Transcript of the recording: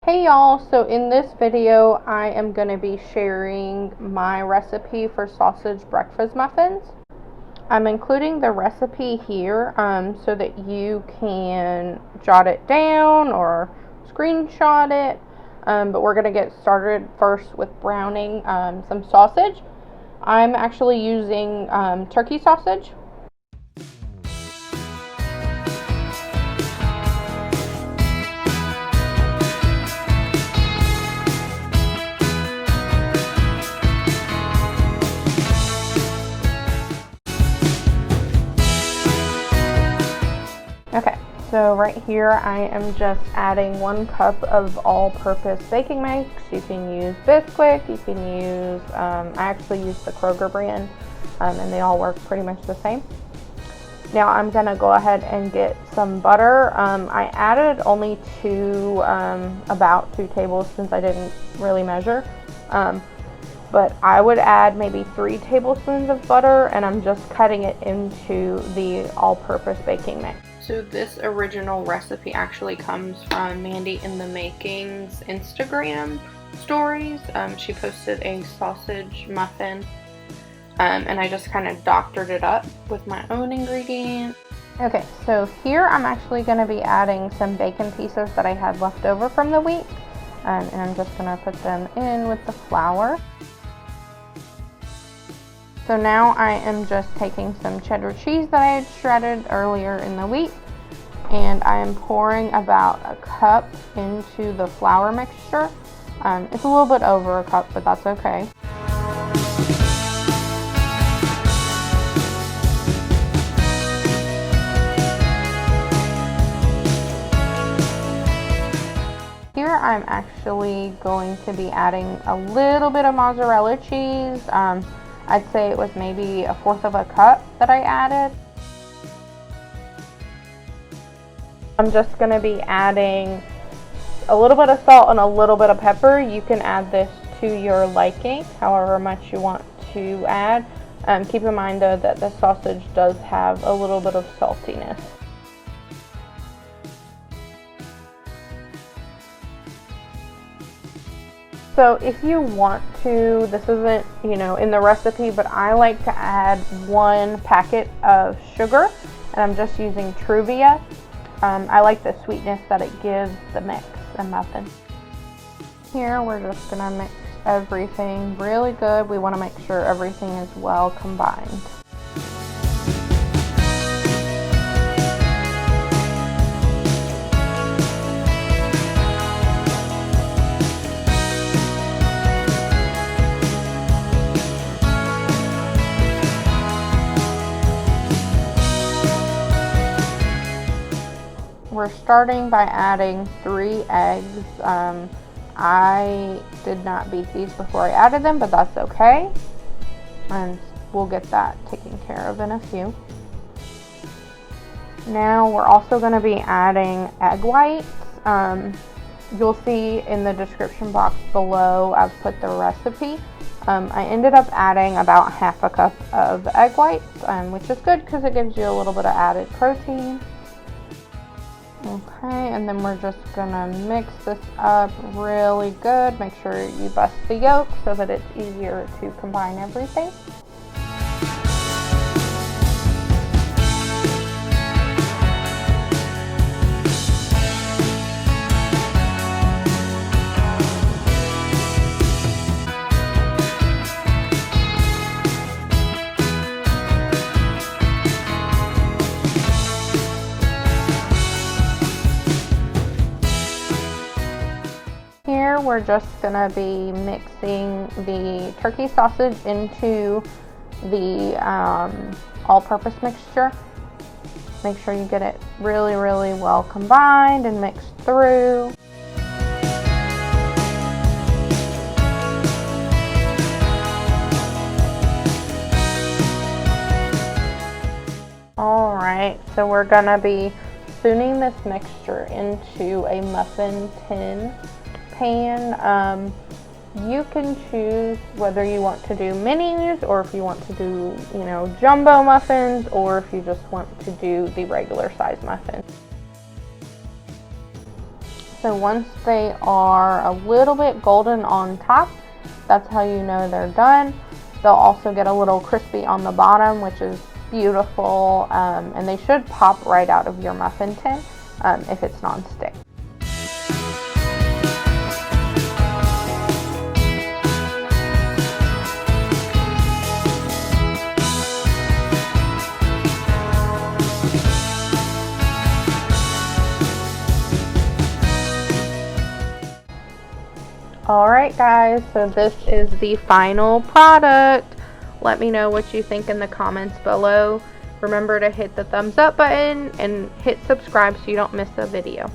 Hey y'all, so in this video I am going to be sharing my recipe for sausage breakfast muffins. I'm including the recipe here so that you can jot it down or screenshot it, but we're going to get started first with browning some sausage. I'm actually using turkey sausage. Okay, so right here I am just adding 1 cup of all-purpose baking mix. You can use Bisquick, you can use, I actually use the Kroger brand, and they all work pretty much the same. Now I'm going to go ahead and get some butter. I added only about 2 tablespoons. I didn't really measure. But I would add maybe 3 tablespoons of butter, and I'm just cutting it into the all-purpose baking mix. So this original recipe actually comes from Mandy in the Making's Instagram stories. She posted a sausage muffin, and I just kind of doctored it up with my own ingredients. Okay, so here I'm actually going to be adding some bacon pieces that I had left over from the week, and I'm just going to put them in with the flour. So now I am just taking some cheddar cheese that I had shredded earlier in the week, and I am pouring about 1 cup into the flour mixture. It's a little bit over 1 cup, but that's okay. Here I'm actually going to be adding a little bit of mozzarella cheese. I'd say it was maybe 1/4 of a cup that I added. I'm just going to be adding a little bit of salt and a little bit of pepper. You can add this to your liking, however much you want to add. Keep in mind though that the sausage does have a little bit of saltiness. So if you want to, this isn't, in the recipe, but I like to add 1 packet of sugar, and I'm just using Truvia. I like the sweetness that it gives the mix and muffin. Here we're just gonna mix everything really good. We wanna make sure everything is well combined. We're starting by adding 3 eggs. I did not beat these before I added them, but that's okay. And we'll get that taken care of in a few. Now we're also going to be adding egg whites. You'll see in the description box below I've put the recipe. I ended up adding about 1/2 cup of egg whites, which is good because it gives you a little bit of added protein. Okay, and then we're just gonna mix this up really good. Make sure you bust the yolk so that it's easier to combine everything. Here we're just going to be mixing the turkey sausage into the all-purpose mixture. Make sure you get it really, really well combined and mixed through. Alright, so we're going to be spooning this mixture into a muffin tin pan. You can choose whether you want to do minis or if you want to do, jumbo muffins, or if you just want to do the regular size muffins. So once they are a little bit golden on top, that's how you know they're done. They'll also get a little crispy on the bottom, which is beautiful, and they should pop right out of your muffin tin if it's non-stick. Alright guys, so this is the final product. Let me know what you think in the comments below. Remember to hit the thumbs up button and hit subscribe so you don't miss a video.